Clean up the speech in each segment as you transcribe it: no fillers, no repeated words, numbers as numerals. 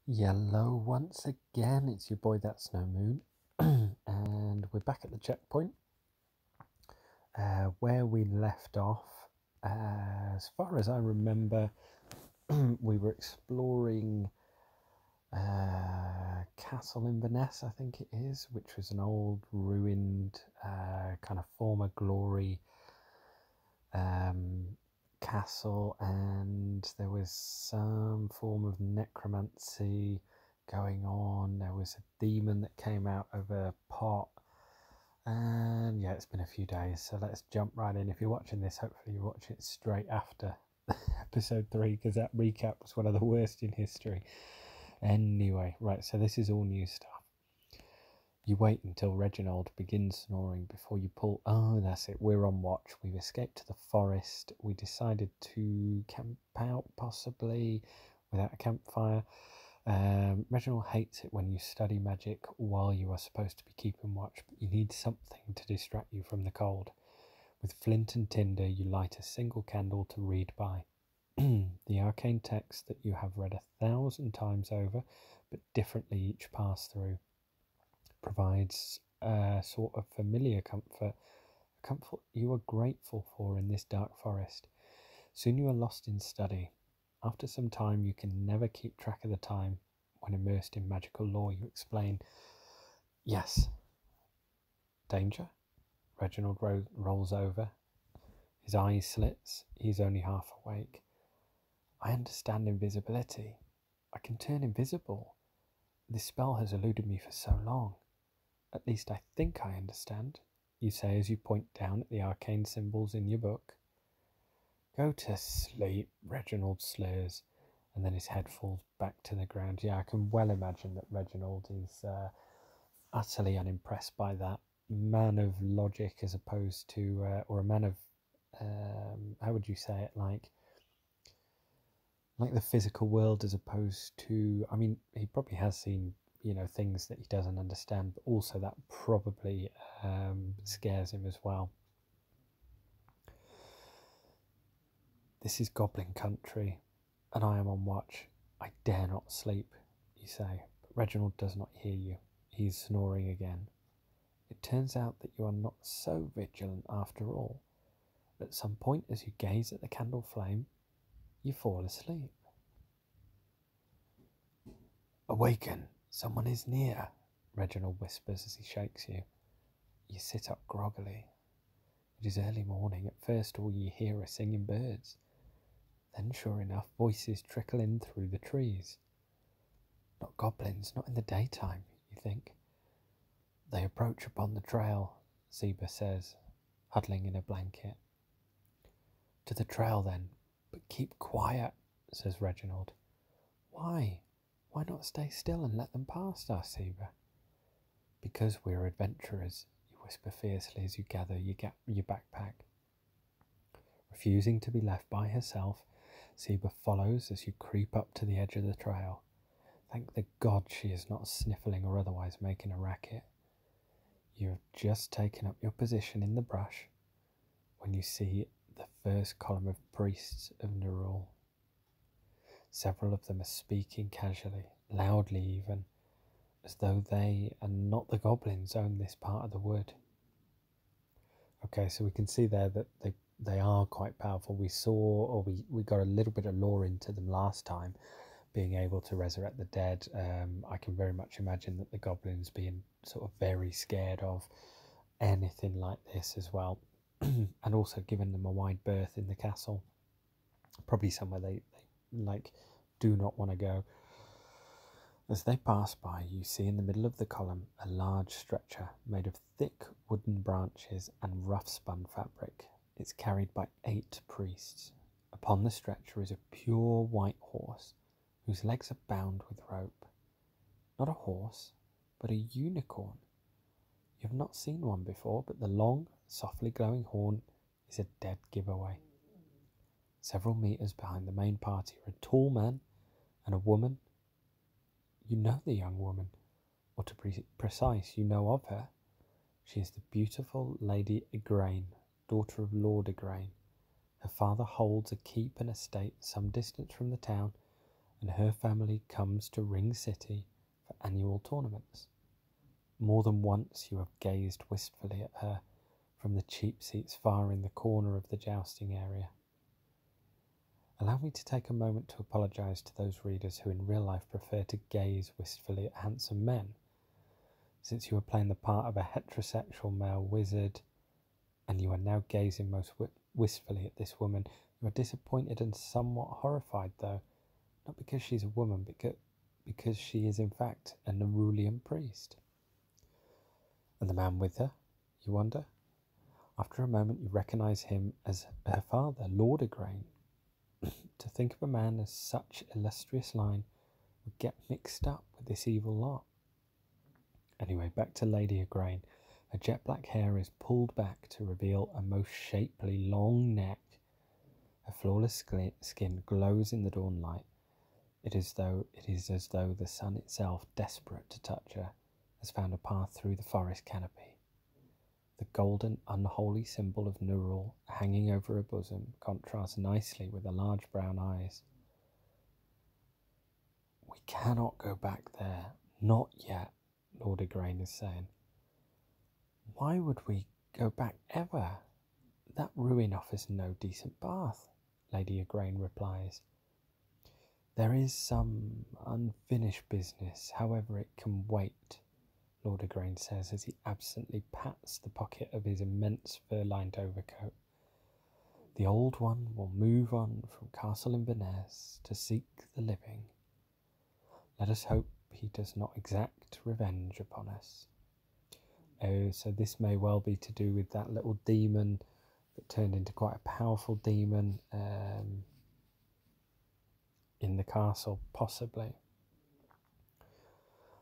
Yellow once again, it's your boy That's No Moon, and we're back at the checkpoint where we left off. As far as I remember, we were exploring Castle Inverness, I think it is, which was an old ruined kind of former glory castle, and there was some form of necromancy going on. There was a demon that came out of a pot, and yeah, it's been a few days, so let's jump right in. If you're watching this, hopefully you're watching it straight after episode 3, because that recap was one of the worst in history. Anyway, right, so this is all new stuff. You wait until Reginald begins snoring before you pull. Oh, that's it. We're on watch. We've escaped to the forest. We decided to camp out, possibly, without a campfire. Reginald hates it when you study magic while you are supposed to be keeping watch, but you need something to distract you from the cold. With flint and tinder, you light a single candle to read by. The arcane text that you have read 1,000 times over, but differently each pass through, provides a sort of familiar comfort, a comfort you are grateful for in this dark forest. Soon you are lost in study. After some time, you can never keep track of the time. When immersed in magical lore, you explain, yes. Danger? Reginald rolls over. His eyes slits. He's only half awake. I understand invisibility. I can turn invisible. This spell has eluded me for so long. At least I think I understand, you say as you point down at the arcane symbols in your book. Go to sleep, Reginald slurs, and then his head falls back to the ground. Yeah, I can well imagine that Reginald is utterly unimpressed by that man of logic as opposed to, or a man of, how would you say it, like the physical world as opposed to, I mean, he probably has seen things that he doesn't understand, but also that probably scares him as well. This is goblin country, and I am on watch. I dare not sleep, you say, but Reginald does not hear you. He is snoring again. It turns out that you are not so vigilant after all. At some point, as you gaze at the candle flame, you fall asleep. Awaken! Someone is near, Reginald whispers as he shakes you. You sit up groggily. It is early morning. At first all you hear are singing birds. Then, sure enough, voices trickle in through the trees. Not goblins, not in the daytime, you think. They approach upon the trail, Zeba says, huddling in a blanket. To the trail then, but keep quiet, says Reginald. Why? Why not stay still and let them pass, asks Zeba. Because we're adventurers, you whisper fiercely as you gather your backpack. Refusing to be left by herself, Zeba follows as you creep up to the edge of the trail. Thank the God she is not sniffling or otherwise making a racket. You have just taken up your position in the brush when you see the first column of priests of Nerul. Several of them are speaking casually, loudly even, as though they and not the goblins own this part of the wood. Okay, so we can see there that they are quite powerful. We saw, or we got a little bit of lore into them last time, being able to resurrect the dead. I can very much imagine that the goblins being sort of very scared of anything like this as well, and also giving them a wide berth in the castle. Probably somewhere they do not want to go. As they pass by, you see in the middle of the column a large stretcher made of thick wooden branches and rough spun fabric. It's carried by 8 priests. Upon the stretcher is a pure white horse, whose legs are bound with rope. Not a horse, but a unicorn. You have not seen one before, but the long, softly glowing horn is a dead giveaway. Several metres behind the main party are a tall man and a woman. You know the young woman, or to be precise, you know of her. She is the beautiful Lady Igraine, daughter of Lord Igraine. Her father holds a keep and estate some distance from the town, and her family comes to Ring City for annual tournaments. More than once you have gazed wistfully at her from the cheap seats far in the corner of the jousting area. Allow me to take a moment to apologise to those readers who in real life prefer to gaze wistfully at handsome men. Since you are playing the part of a heterosexual male wizard, and you are now gazing most wistfully at this woman, you are disappointed and somewhat horrified, though, not because she's a woman, but because she is in fact a Nerulian priest. And the man with her, you wonder? After a moment you recognise him as her father, Lord Igraine. To think of a man of such illustrious line would get mixed up with this evil lot. Anyway, back to Lady Igraine. Her jet black hair is pulled back to reveal a most shapely long neck. Her flawless skin glows in the dawn light. It is as though the sun itself, desperate to touch her, has found a path through the forest canopy. The golden, unholy symbol of Nerul hanging over her bosom contrasts nicely with her large brown eyes. "We cannot go back there, not yet," Lord Igraine is saying. "Why would we go back ever? That ruin offers no decent bath," Lady Igraine replies. "There is some unfinished business, however it can wait," Lord Igraine says as he absently pats the pocket of his immense fur-lined overcoat. "The old one will move on from Castle Inverness to seek the living. Let us hope he does not exact revenge upon us." Oh, so this may well be to do with that little demon that turned into quite a powerful demon in the castle, possibly.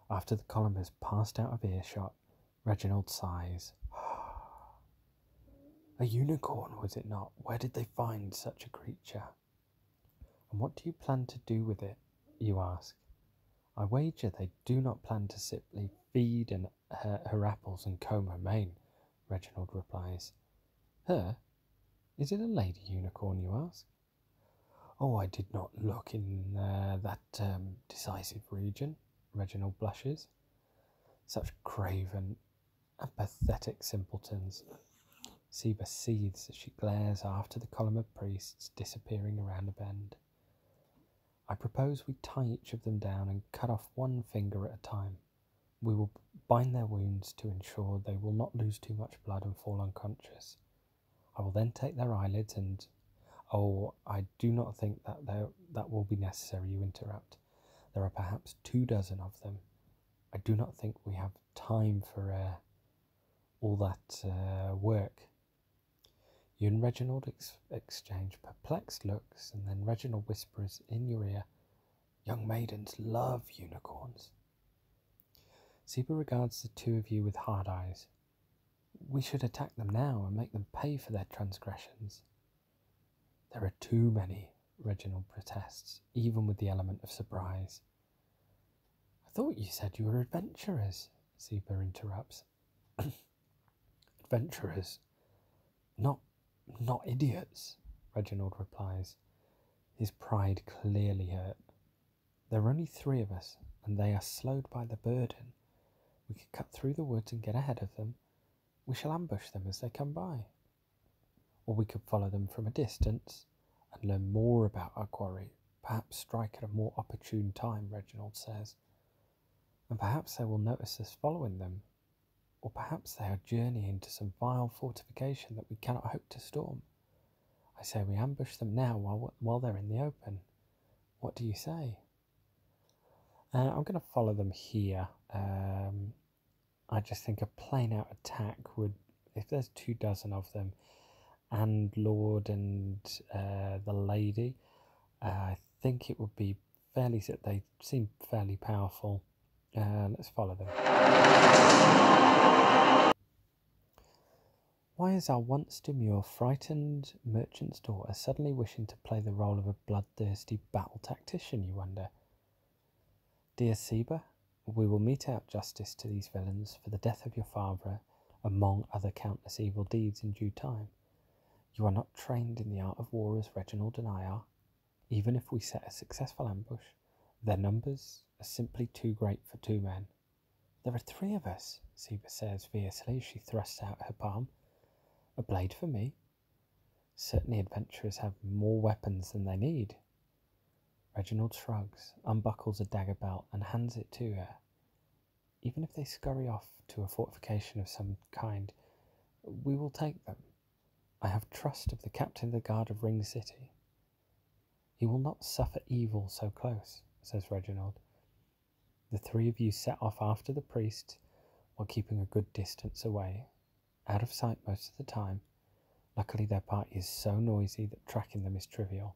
After the column has passed out of earshot, Reginald sighs. "A unicorn, was it not? Where did they find such a creature?" "And what do you plan to do with it?" you ask. "I wager they do not plan to simply feed her apples and comb her mane," Reginald replies. "Her? Is it a lady unicorn, you ask?" "Oh, I did not look in that decisive region," Reginald blushes. "Such craven and pathetic simpletons." Seba seethes as she glares after the column of priests disappearing around a bend. "I propose we tie each of them down and cut off one finger at a time. We will bind their wounds to ensure they will not lose too much blood and fall unconscious. I will then take their eyelids and—" "Oh, I do not think that will be necessary," you interrupt. "There are perhaps 24 of them. I do not think we have time for all that work." You and Reginald exchange perplexed looks, and then Reginald whispers in your ear, "Young maidens love unicorns." Seba regards the two of you with hard eyes. "We should attack them now and make them pay for their transgressions." "There are too many," Reginald protests, even with the element of surprise. "I thought you said you were adventurers," Seba interrupts. "Adventurers? Not idiots," Reginald replies, his pride clearly hurt. "There are only 3 of us, and they are slowed by the burden. We could cut through the woods and get ahead of them. We shall ambush them as they come by. Or we could follow them from a distance and learn more about our quarry, perhaps strike at a more opportune time," Reginald says. "And perhaps they will notice us following them. Or perhaps they are journeying to some vile fortification that we cannot hope to storm. I say we ambush them now while they're in the open. What do you say?" I'm going to follow them here. I just think a plain out attack would, if there's 24 of them, and Lord and the lady, I think it would be fairly, they seem fairly powerful. Let's follow them. Why is our once demure, frightened merchant's daughter suddenly wishing to play the role of a bloodthirsty battle tactician, you wonder? "Dear Seba, we will mete out justice to these villains for the death of your father, among other countless evil deeds, in due time. You are not trained in the art of war as Reginald and I are. Even if we set a successful ambush, Their numbers are simply too great for 2 men. There are 3 of us, Seba says fiercely as she thrusts out her palm. A blade for me. Certainly adventurers have more weapons than they need. Reginald shrugs, unbuckles a dagger belt and hands it to her. Even if they scurry off to a fortification of some kind, we will take them. I have trust of the captain of the guard of Ring City. He will not suffer evil so close, says Reginald. The 3 of you set off after the priest while keeping a good distance away, out of sight most of the time. Luckily their party is so noisy that tracking them is trivial.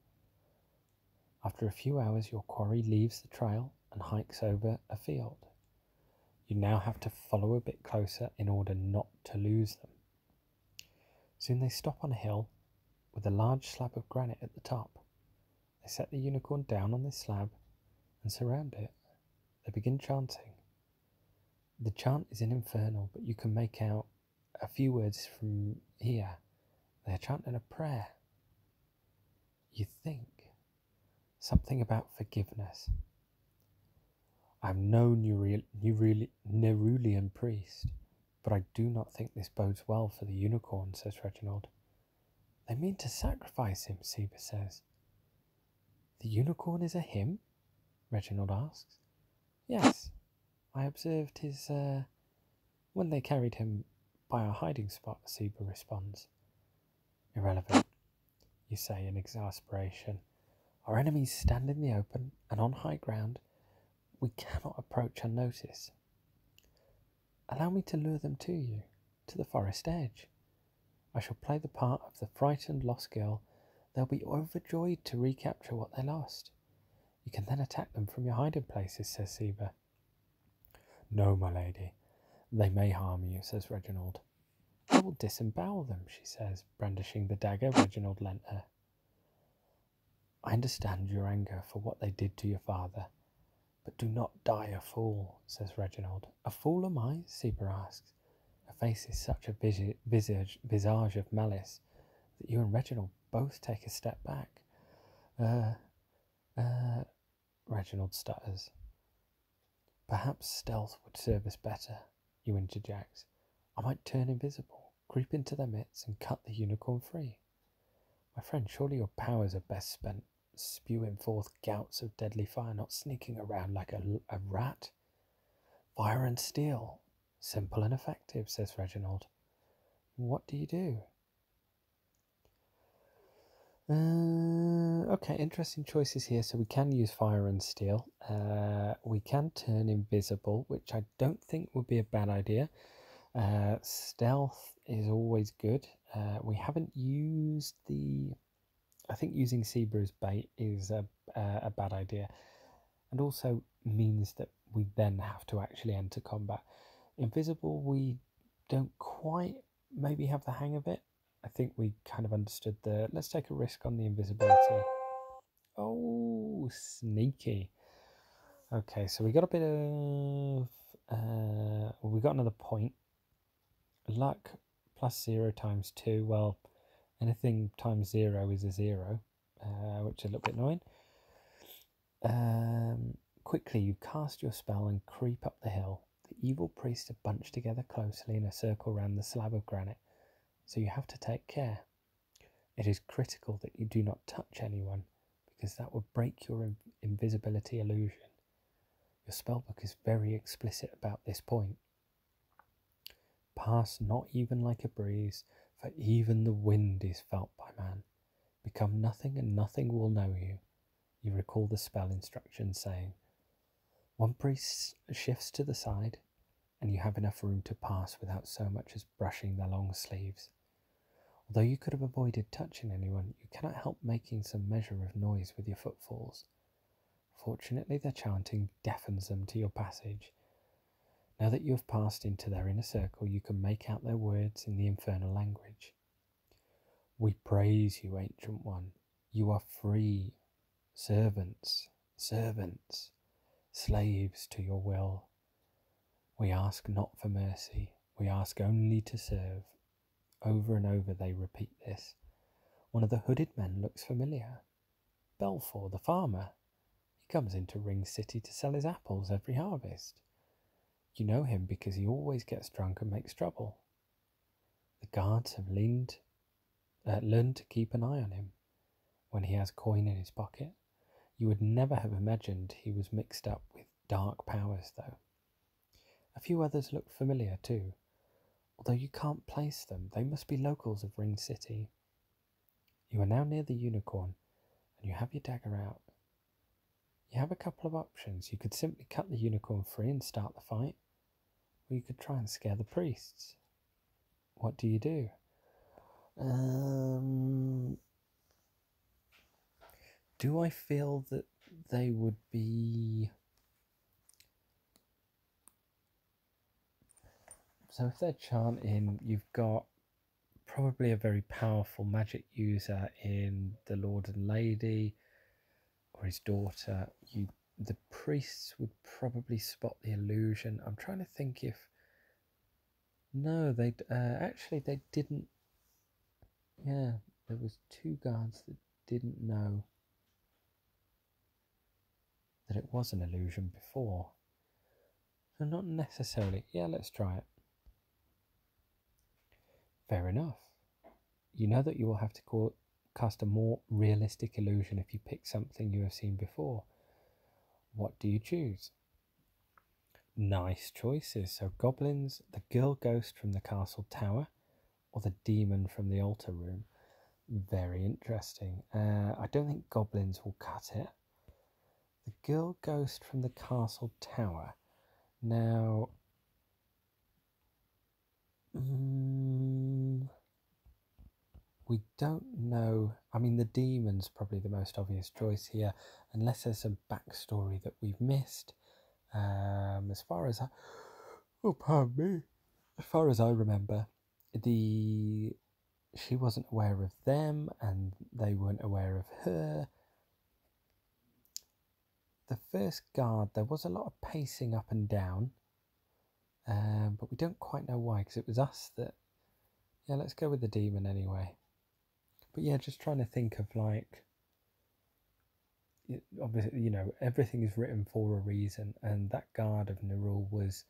After a few hours your quarry leaves the trail and hikes over a field. You now have to follow a bit closer in order not to lose them. Soon they stop on a hill with a large slab of granite at the top. They set the unicorn down on this slab and surround it. They begin chanting. The chant is in Infernal, but you can make out a few words from here. They are chanting a prayer. You think something about forgiveness. I am no Nerulian priest, but I do not think this bodes well for the unicorn, says Reginald. They mean to sacrifice him, Seba says. The unicorn is a him? Reginald asks. Yes, I observed his, when they carried him by our hiding spot, Seba responds. Irrelevant, you say in exasperation. Our enemies stand in the open, and on high ground, we cannot approach unnoticed. Allow me to lure them to you, to the forest edge. I shall play the part of the frightened lost girl. They'll be overjoyed to recapture what they lost. You can then attack them from your hiding places, says Seba. No, my lady, they may harm you, says Reginald. I will disembowel them, she says, brandishing the dagger Reginald lent her. I understand your anger for what they did to your father, but do not die a fool, says Reginald. A fool am I? Seba asks. Her face is such a visage of malice that you and Reginald both take a step back. Reginald stutters. Perhaps stealth would serve us better, you interject. I might turn invisible, creep into their midst and cut the unicorn free. My friend, surely your powers are best spent spewing forth gouts of deadly fire, not sneaking around like a rat. Fire and steel. Simple and effective, says Reginald. What do you do? Okay, interesting choices here. So we can use fire and steel. We can turn invisible, which I don't think would be a bad idea. Stealth is always good. We haven't used I think using Seba as bait is a bad idea, and also means that we then have to actually enter combat. Invisible, we don't quite maybe have the hang of it. I think we kind of understood let's take a risk on the invisibility. Oh, sneaky. Okay, so we got a bit of, we got another point. Luck plus 0 times 2, well, anything times 0 is a 0, which is a little bit annoying. Quickly, you cast your spell and creep up the hill. The evil priests are bunched together closely in a circle round the slab of granite, so you have to take care. It is critical that you do not touch anyone, because that would break your invisibility illusion. Your spellbook is very explicit about this point. Pass not even like a breeze, for even the wind is felt by man. Become nothing and nothing will know you. You recall the spell instructions saying, one priest shifts to the side, and you have enough room to pass without so much as brushing their long sleeves. Although you could have avoided touching anyone, you cannot help making some measure of noise with your footfalls. Fortunately, their chanting deafens them to your passage. Now that you have passed into their inner circle, you can make out their words in the infernal language. We praise you, Ancient One. You are free. Servants, slaves to your will. We ask not for mercy. We ask only to serve. Over and over they repeat this. One of the hooded men looks familiar. Belfour, the farmer. He comes into Ring City to sell his apples every harvest. You know him because he always gets drunk and makes trouble. The guards have learned to keep an eye on him when he has coin in his pocket. You would never have imagined he was mixed up with dark powers, though. A few others look familiar, too. Although you can't place them, they must be locals of Ring City. You are now near the unicorn, and you have your dagger out. You have a couple of options. You could simply cut the unicorn free and start the fight, or you could try and scare the priests. What do you do? Do I feel that they would be... So if they're chanting, you've got probably a very powerful magic user in the Lord and Lady or his daughter. The priests would probably spot the illusion. I'm trying to think if... No, they didn't. Yeah, there was 2 guards that didn't know that it was an illusion before. So not necessarily. Yeah, let's try it. Fair enough. You know that you will have to cast a more realistic illusion if you pick something you have seen before. What do you choose? Nice choices. So goblins, the girl ghost from the castle tower, or the demon from the altar room. Very interesting. I don't think goblins will cut it. The girl ghost from the castle tower. Now, we don't know. I mean, the demon's probably the most obvious choice here, unless there's some backstory that we've missed. As far as I remember, she wasn't aware of them, and they weren't aware of her. The first guard, there was a lot of pacing up and down, but we don't quite know why, because it was us that... Yeah, let's go with the demon anyway. But yeah, just trying to think of, like... Obviously, you know, everything is written for a reason, and that guard of Nerul was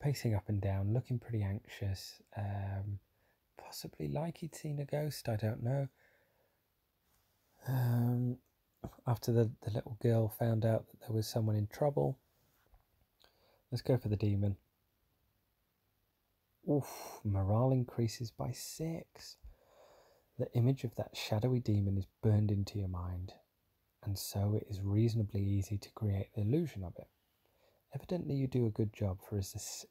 pacing up and down, looking pretty anxious, possibly like he'd seen a ghost, I don't know. After the little girl found out that there was someone in trouble. Let's go for the demon. Oof, morale increases by 6. The image of that shadowy demon is burned into your mind, and so it is reasonably easy to create the illusion of it. Evidently you do a good job, for as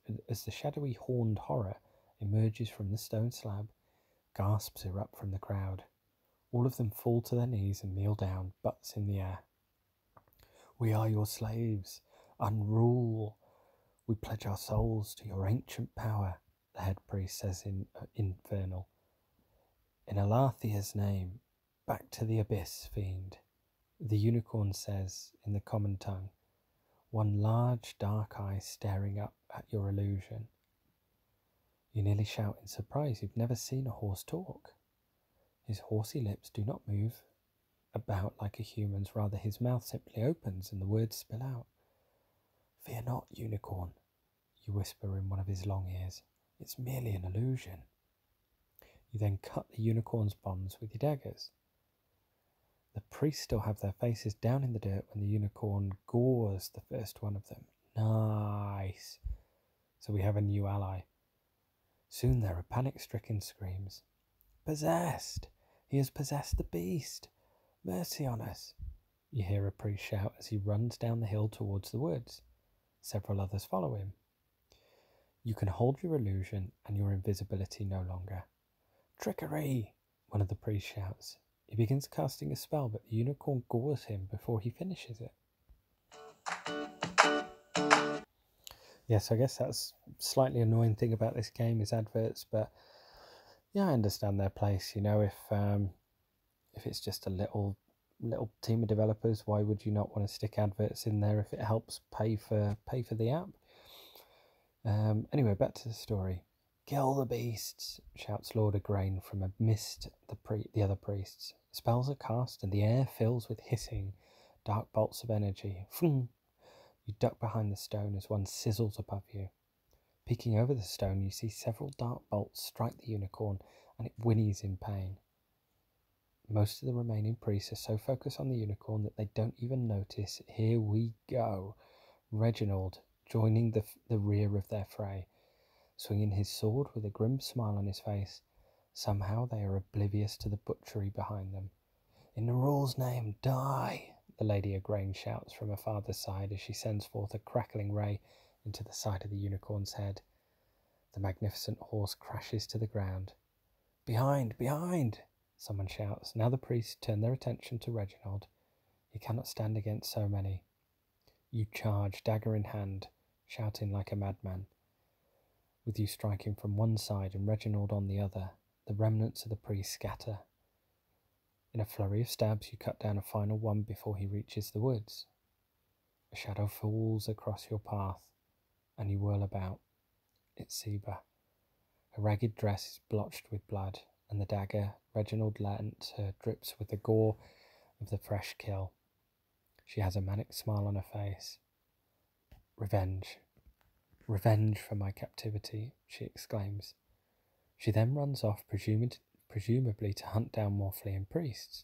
the shadowy horned horror emerges from the stone slab, gasps erupt from the crowd. All of them fall to their knees and kneel down, butts in the air. We are your slaves, Unrule. We pledge our souls to your ancient power, the head priest says in Infernal. In Alathia's name, back to the abyss, fiend. The unicorn says in the common tongue, one large dark eye staring up at your illusion. You nearly shout in surprise. You've never seen a horse talk. His horsey lips do not move about like a human's, rather his mouth simply opens and the words spill out. Fear not, unicorn, you whisper in one of his long ears. It's merely an illusion. You then cut the unicorn's bonds with your daggers. The priests still have their faces down in the dirt when the unicorn gores the first one of them. Nice. So we have a new ally. Soon there are panic-stricken screams. Possessed! He has possessed the beast! Mercy on us! You hear a priest shout as he runs down the hill towards the woods. Several others follow him. You can hold your illusion and your invisibility no longer. Trickery! One of the priests shouts. He begins casting a spell, but the unicorn gores him before he finishes it. Yes, I guess that's slightly annoying thing about this game is adverts, but yeah, I understand their place. You know, if it's just a little team of developers, why would you not want to stick adverts in there if it helps pay for the app? Anyway, back to the story. Kill the beasts, shouts Lord Igraine from amidst the other priests. Spells are cast and the air fills with hissing, dark bolts of energy. Vroom! You duck behind the stone as one sizzles above you. Peeking over the stone, you see several dark bolts strike the unicorn, and it whinnies in pain. Most of the remaining priests are so focused on the unicorn that they don't even notice. Here we go. Reginald joining the rear of their fray, swinging his sword with a grim smile on his face. Somehow they are oblivious to the butchery behind them. In Nerul's name, die! The Lady Igraine shouts from her father's side as she sends forth a crackling ray into the side of the unicorn's head. The magnificent horse crashes to the ground. Behind! Behind! Someone shouts. Now the priests turn their attention to Reginald. He cannot stand against so many. You charge, dagger in hand, shouting like a madman, with you striking from one side and Reginald on the other. The remnants of the priests scatter. In a flurry of stabs, you cut down a final one before he reaches the woods. A shadow falls across your path, and you whirl about. It's Seba. Her ragged dress is blotched with blood, and the dagger Reginald lent her drips with the gore of the fresh kill. She has a manic smile on her face. Revenge. Revenge for my captivity, she exclaims. She then runs off, presumably to hunt down more fleeing priests.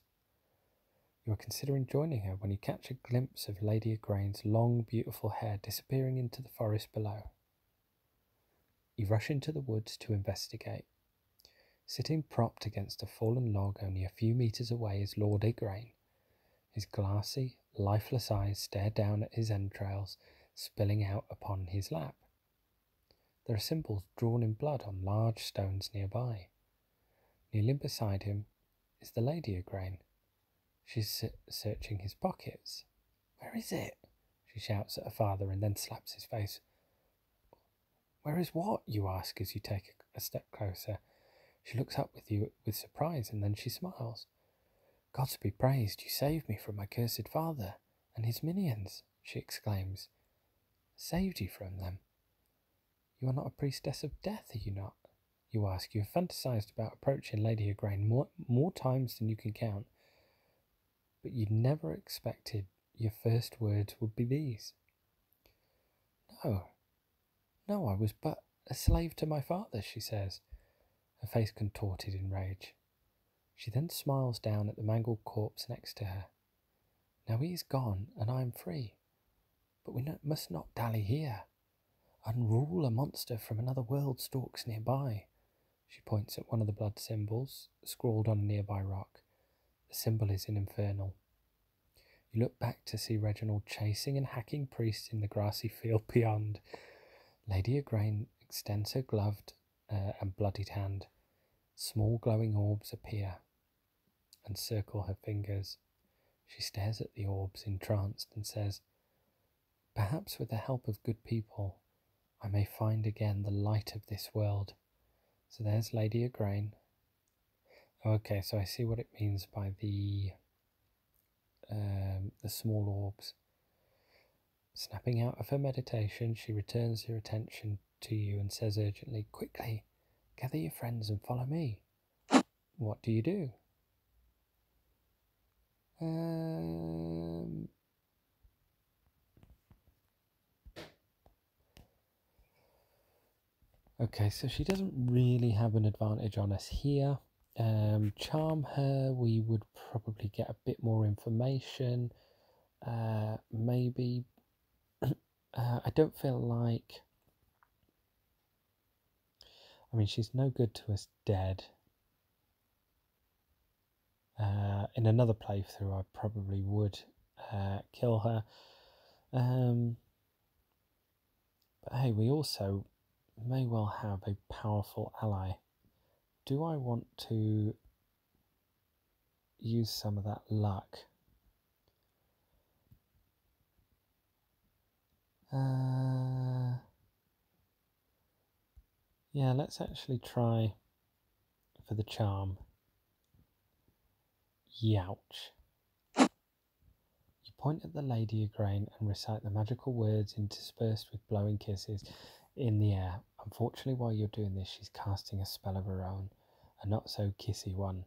You are considering joining her when you catch a glimpse of Lady Igraine's long, beautiful hair disappearing into the forest below. You rush into the woods to investigate. Sitting propped against a fallen log only a few meters away is Lord Igraine. His glassy, lifeless eyes stare down at his entrails, spilling out upon his lap. There are symbols drawn in blood on large stones nearby. Kneeling beside him is the Lady Igraine. She's searching his pockets. Where is it? She shouts at her father and then slaps his face. Where is what? You ask as you take a step closer. She looks up with you with surprise and then she smiles. Gods be praised, you saved me from my cursed father and his minions, she exclaims. Saved you from them? You are not a priestess of death, are you not? You ask. You have fantasized about approaching Lady Igraine more times than you can count, but you never expected your first words would be these. No, I was but a slave to my father, she says, her face contorted in rage. She then smiles down at the mangled corpse next to her. Now he is gone, and I am free, but we must not dally here. Nerul, a monster from another world, stalks nearby. She points at one of the blood symbols, scrawled on a nearby rock. The symbol is in Infernal. You look back to see Reginald chasing and hacking priests in the grassy field beyond. Lady Igraine extends her gloved and bloodied hand. Small glowing orbs appear and circle her fingers. She stares at the orbs, entranced, and says, Perhaps with the help of good people, I may find again the light of this world. So there's Lady Igraine. Okay, so I see what it means by the small orbs. Snapping out of her meditation, she returns her attention to you and says urgently, Quickly, gather your friends and follow me. What do you do? Okay, so she doesn't really have an advantage on us here. Charm her, we would probably get a bit more information. Maybe. I don't feel like. I mean, she's no good to us dead. In another playthrough, I probably would kill her. But hey, we also may well have a powerful ally. Do I want to use some of that luck? Yeah, let's actually try for the charm. Youch. You point at the Lady Igraine and recite the magical words interspersed with blowing kisses in the air. Unfortunately, while you're doing this, she's casting a spell of her own, a not-so-kissy one.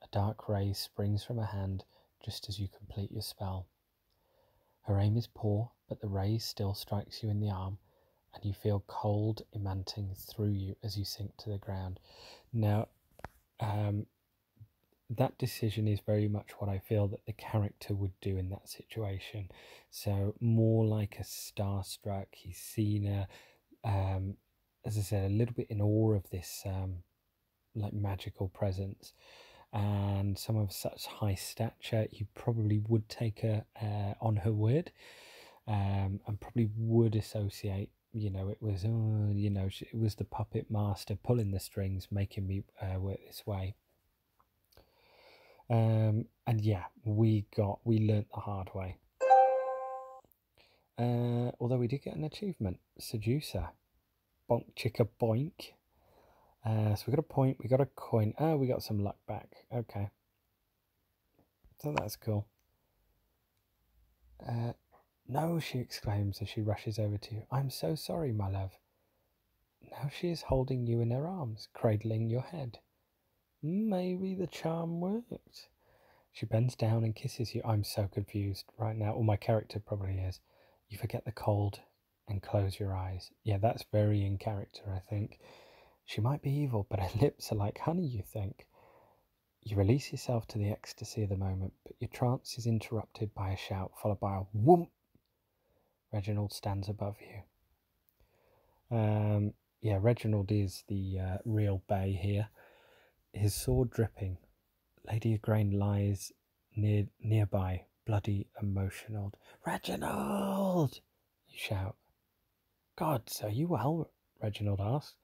A dark ray springs from her hand just as you complete your spell. Her aim is poor, but the ray still strikes you in the arm, and you feel cold emanating through you as you sink to the ground. Now, that decision is very much what I feel that the character would do in that situation. So more like a starstruck. He's seen her, as I said, a little bit in awe of this like magical presence, and some of such high stature, you probably would take her on her word, and probably would associate, you know, it was, you know, it was the puppet master pulling the strings, making me work this way. And yeah, we learnt the hard way. Although we did get an achievement, seducer, bonk chicka boink. So we got a point, we got a coin. Oh, we got some luck back. Okay, so that's cool. No, she exclaims as she rushes over to you. I'm so sorry, my love. Now she is holding you in her arms, cradling your head. Maybe the charm worked. She bends down and kisses you. I'm so confused right now. Or my character probably is. You forget the cold and close your eyes. Yeah, that's very in character, I think. She might be evil, but her lips are like honey, you think. You release yourself to the ecstasy of the moment, but your trance is interrupted by a shout, followed by a whoomp. Reginald stands above you. Yeah, Reginald is the real bay here. His sword dripping. Lady Igraine lies nearby, bloody, emotional. Reginald! You shout. God, are you well? Reginald asks.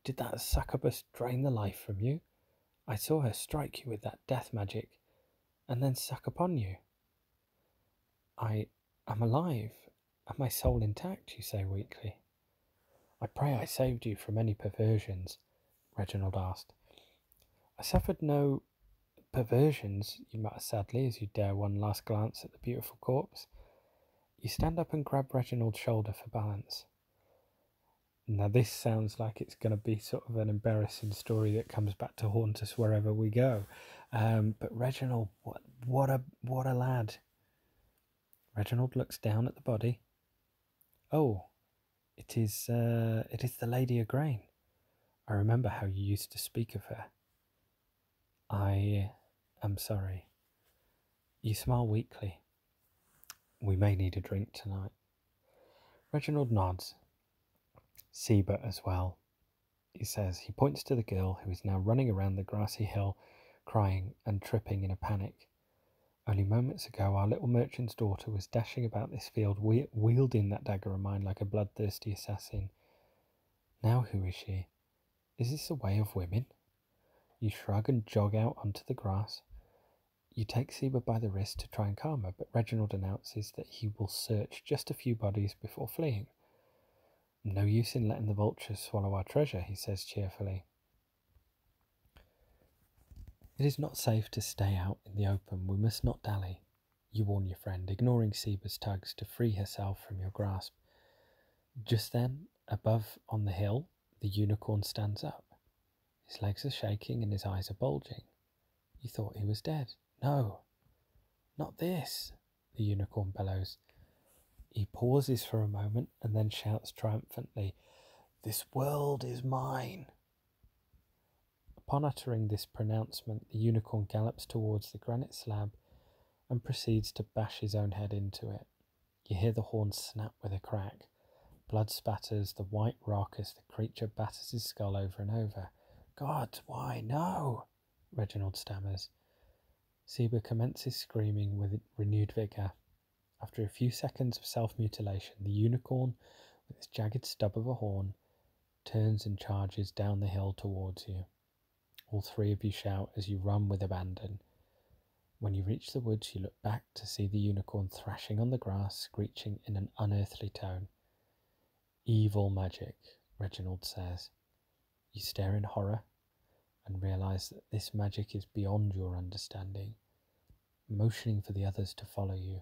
Did that succubus drain the life from you? I saw her strike you with that death magic, and then suck upon you. I am alive, and my soul intact, you say weakly. I pray I saved you from any perversions, Reginald asked. I suffered no perversions, you mutter sadly as you dare one last glance at the beautiful corpse. You stand up and grab Reginald's shoulder for balance. Now this sounds like it's going to be sort of an embarrassing story that comes back to haunt us wherever we go. But Reginald, what a lad. Reginald looks down at the body. Oh, it is the Lady Igraine. I remember how you used to speak of her. I am sorry. You smile weakly. We may need a drink tonight. Reginald nods. Seba as well, he says. He points to the girl who is now running around the grassy hill, crying and tripping in a panic. Only moments ago, our little merchant's daughter was dashing about this field, wielding that dagger of mine like a bloodthirsty assassin. Now who is she? Is this the way of women? You shrug and jog out onto the grass. You take Seba by the wrist to try and calm her, but Reginald announces that he will search just a few bodies before fleeing. No use in letting the vultures swallow our treasure, he says cheerfully. It is not safe to stay out in the open. We must not dally, you warn your friend, ignoring Seba's tugs to free herself from your grasp. Just then, above on the hill, the unicorn stands up. His legs are shaking and his eyes are bulging. You thought he was dead. No, not this, the unicorn bellows. He pauses for a moment and then shouts triumphantly, This world is mine. Upon uttering this pronouncement, the unicorn gallops towards the granite slab and proceeds to bash his own head into it. You hear the horn snap with a crack. Blood spatters the white rock as the creature batters his skull over and over. God, why, no, Reginald stammers. Seba commences screaming with renewed vigour. After a few seconds of self-mutilation, the unicorn, with its jagged stub of a horn, turns and charges down the hill towards you. All three of you shout as you run with abandon. When you reach the woods, you look back to see the unicorn thrashing on the grass, screeching in an unearthly tone. Evil magic, Reginald says. You stare in horror and realise that this magic is beyond your understanding. Motioning for the others to follow you,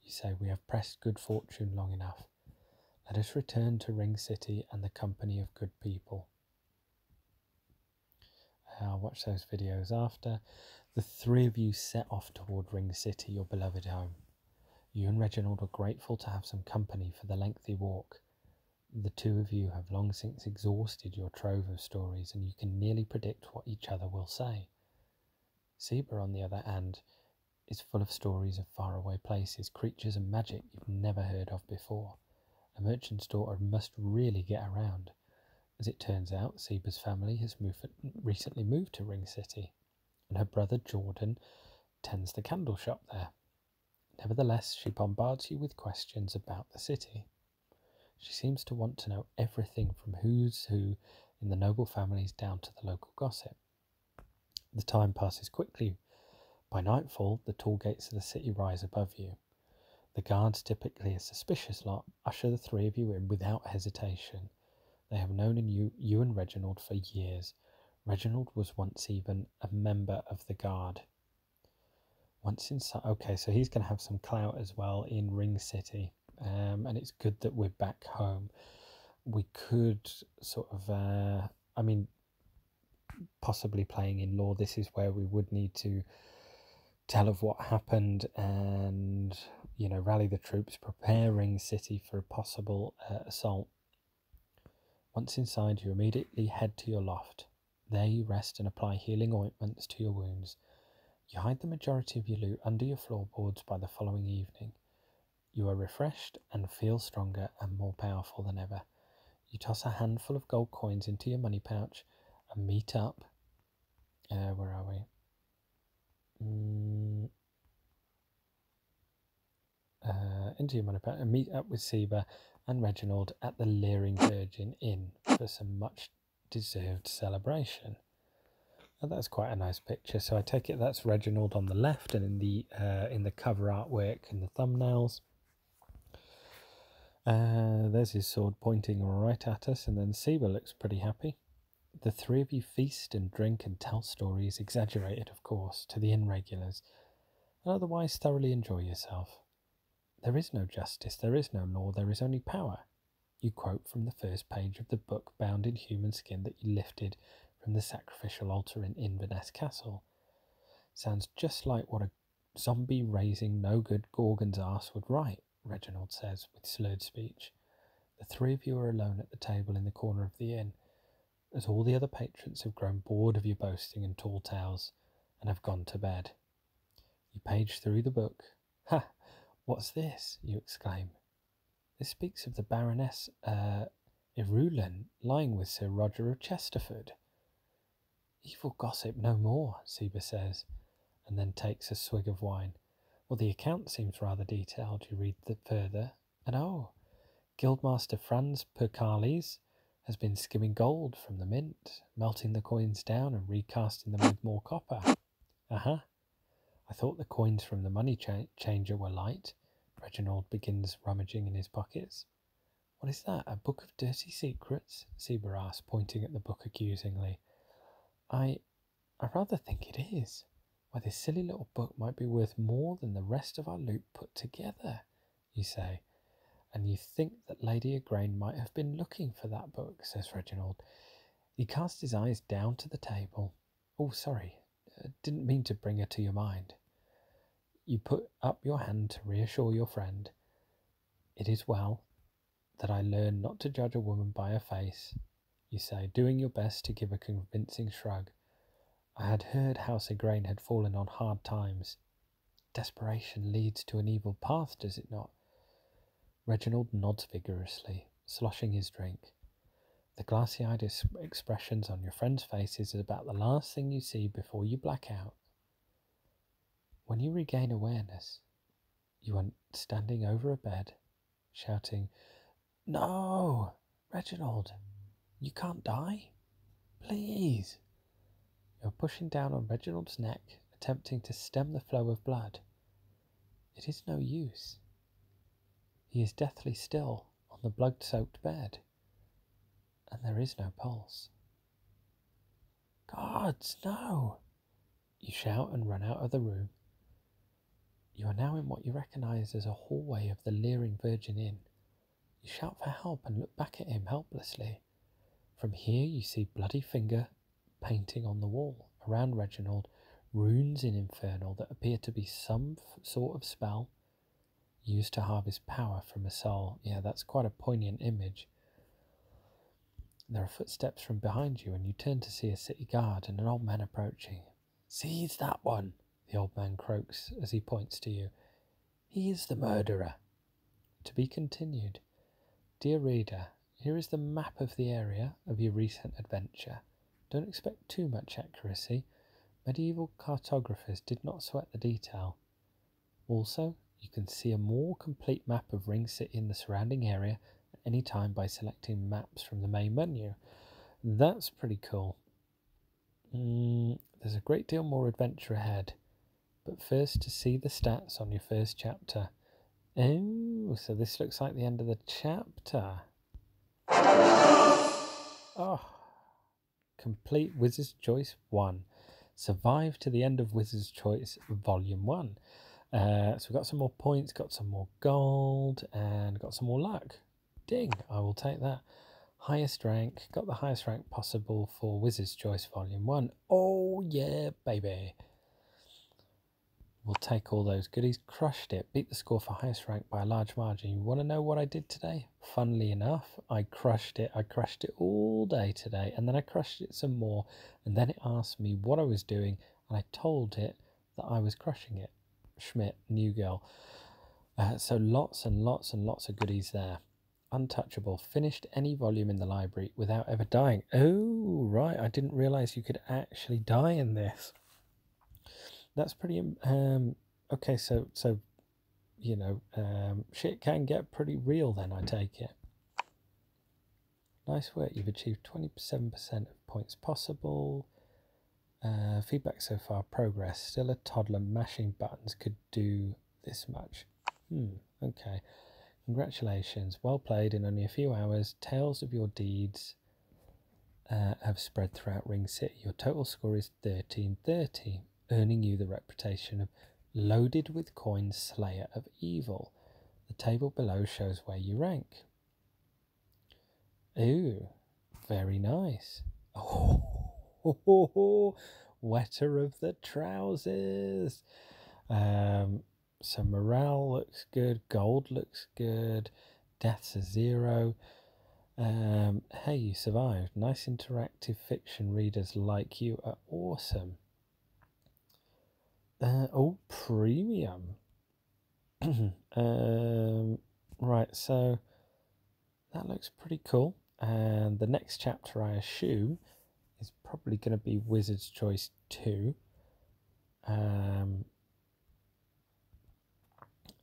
you say, we have pressed good fortune long enough. Let us return to Ring City and the company of good people. I'll watch those videos after. The three of you set off toward Ring City, your beloved home. You and Reginald are grateful to have some company for the lengthy walk. The two of you have long since exhausted your trove of stories, and you can nearly predict what each other will say. Seba, on the other hand, is full of stories of faraway places, creatures and magic you've never heard of before. A merchant's daughter must really get around. As it turns out, Seba's family has recently moved to Ring City, and her brother Jordan tends the candle shop there. Nevertheless, she bombards you with questions about the city. She seems to want to know everything from who's who in the noble families down to the local gossip. The time passes quickly. By nightfall, the tall gates of the city rise above you. The guards, typically a suspicious lot, usher the three of you in without hesitation. They have known you and Reginald for years. Reginald was once even a member of the guard. Once inside, okay, so he's going to have some clout as well in Ring City, and it's good that we're back home. We could sort of, possibly playing in law, this is where we would need to tell of what happened and, rally the troops, prepare Ring City for a possible assault. Once inside, you immediately head to your loft. There you rest and apply healing ointments to your wounds. You hide the majority of your loot under your floorboards by the following evening. You are refreshed and feel stronger and more powerful than ever. You toss a handful of gold coins into your money pouch and meet up. Where are we? Into your money pouch and meet up with Seba and Reginald at the Leering Virgin Inn for some much-deserved celebration. And that's quite a nice picture. So I take it that's Reginald on the left, and in the cover artwork and the thumbnails, there's his sword pointing right at us, and then Seba looks pretty happy. The three of you feast and drink and tell stories, exaggerated of course, to the inn regulars, and otherwise thoroughly enjoy yourself. There is no justice, there is no law, there is only power. You quote from the first page of the book bound in human skin that you lifted from the sacrificial altar in Inverness Castle. Sounds just like what a zombie-raising no-good Gorgon's arse would write, Reginald says with slurred speech. The three of you are alone at the table in the corner of the inn, as all the other patrons have grown bored of your boasting and tall tales and have gone to bed. You page through the book. Ha! What's this? You exclaim. This speaks of the Baroness Nerul lying with Sir Roger of Chesterford. Evil gossip no more, Seba says, and then takes a swig of wine. Well, the account seems rather detailed. You read further, and Guildmaster Franz Percales has been skimming gold from the mint, melting the coins down and recasting them with more copper. I thought the coins from the money changer were light. Reginald begins rummaging in his pockets. What is that, a book of dirty secrets? Seba asks, pointing at the book accusingly. I rather think it is. Why, this silly little book might be worth more than the rest of our loot put together, you say. And you think that Lady Igraine might have been looking for that book, says Reginald. He casts his eyes down to the table. Oh, sorry, didn't mean to bring her to your mind. You put up your hand to reassure your friend. It is well that I learn not to judge a woman by her face, you say, doing your best to give a convincing shrug. I had heard House Igraine had fallen on hard times. Desperation leads to an evil path, does it not? Reginald nods vigorously, sloshing his drink. The glassy-eyed expressions on your friend's faces is about the last thing you see before you black out. When you regain awareness, you are standing over a bed, shouting, No! Reginald, you can't die? Please! You're pushing down on Reginald's neck, attempting to stem the flow of blood. It is no use. He is deathly still on the blood-soaked bed, and there is no pulse. Gods, no! You shout and run out of the room. You are now in what you recognise as a hallway of the Leering Virgin Inn. You shout for help and look back at him helplessly. From here you see bloody finger painting on the wall. Around Reginald, runes in Infernal that appear to be some sort of spell. used to harvest power from a soul. Yeah, that's quite a poignant image. There are footsteps from behind you, and you turn to see a city guard and an old man approaching. "Seize that one," the old man croaks as he points to you. "He is the murderer." To be continued. Dear reader, here is the map of the area of your recent adventure. Don't expect too much accuracy. Medieval cartographers did not sweat the detail. Also, you can see a more complete map of Ring City and the surrounding area at any time by selecting maps from the main menu. That's pretty cool. There's a great deal more adventure ahead, but first to see the stats on your first chapter. Oh, so this looks like the end of the chapter. Oh, complete Wizard's Choice 1. Survive to the end of Wizard's Choice Volume 1. So we've got some more points, got some more gold, and got some more luck. Ding, I will take that. Highest rank, got the highest rank possible for Wizard's Choice Volume 1. Oh yeah, baby. We'll take all those goodies. Crushed it. Beat the score for highest rank by a large margin. You want to know what I did today? Funnily enough, I crushed it. I crushed it all day today. And then I crushed it some more. And then it asked me what I was doing. And I told it that I was crushing it. Schmidt, new girl. So lots and lots and lots of goodies there. Untouchable. Finished any volume in the library without ever dying. Oh, right. I didn't realise you could actually die in this. That's pretty, okay, so you know, shit can get pretty real then, I take it. Nice work, you've achieved 27% of points possible. Feedback so far, progress. Still a toddler, mashing buttons could do this much. Okay. Congratulations, well played in only a few hours. Tales of your deeds have spread throughout Ring City. Your total score is 1330. Earning you the reputation of loaded with coins slayer of evil. The table below shows where you rank. Ooh, very nice. Oh, wetter of the trousers. So morale looks good, gold looks good, death's a 0. Hey, you survived. Nice interactive fiction readers like you are awesome. Oh, premium. Right, so that looks pretty cool. And the next chapter, I assume, is probably going to be Wizard's Choice 2.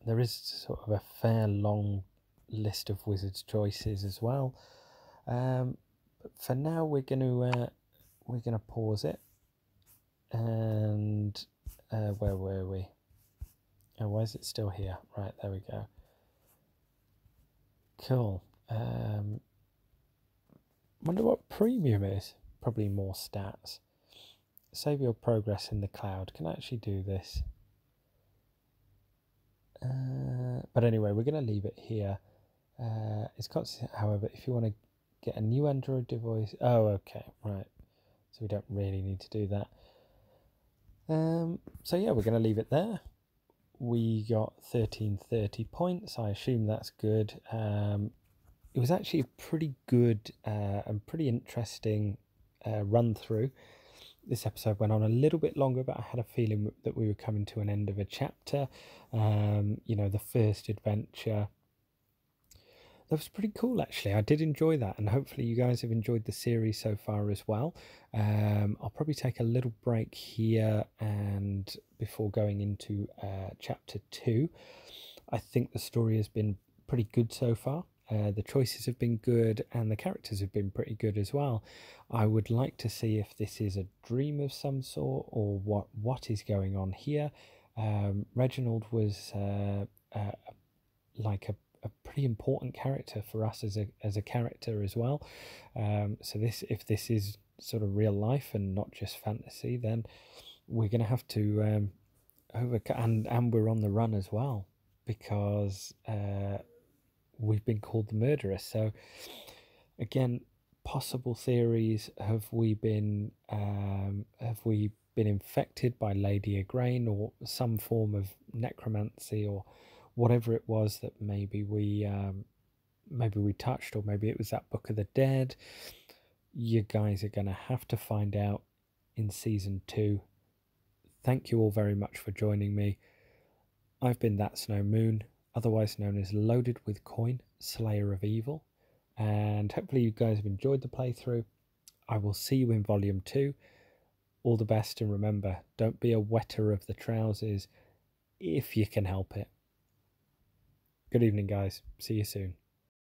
There is sort of a fair long list of Wizard's Choices as well. But for now, we're going to pause it. And where were we? Oh, why is it still here? Right, there we go. Cool. Wonder what premium is. Probably more stats. Save your progress in the cloud. Can I actually do this? But anyway, we're going to leave it here. It's constant, however, if you want to get a new Android device. Oh, okay, right. So we don't really need to do that. So yeah, we're going to leave it there. We got 1330 points. I assume that's good. It was actually a pretty good and pretty interesting run through. This episode went on a little bit longer, but I had a feeling that we were coming to an end of a chapter. You know, the first adventure. That was pretty cool, actually. I did enjoy that, and hopefully you guys have enjoyed the series so far as well. I'll probably take a little break here and before going into chapter 2. I think the story has been pretty good so far. The choices have been good, and the characters have been pretty good as well. I would like to see if this is a dream of some sort, or what is going on here. Reginald was like a pretty important character for us as a character as well. So if this is sort of real life and not just fantasy, then we're going to have to overcome, and we're on the run as well, because we've been called the murderer. So again, possible theories: have we been infected by Lady Igraine, or some form of necromancy, or whatever it was that maybe we touched, or maybe it was that Book of the Dead, you guys are going to have to find out in season 2. Thank you all very much for joining me. I've been That Snow Moon, otherwise known as Loaded with Coin, Slayer of Evil, and hopefully you guys have enjoyed the playthrough. I will see you in volume 2. All the best, and remember, don't be a wetter of the trousers if you can help it. Good evening, guys. See you soon.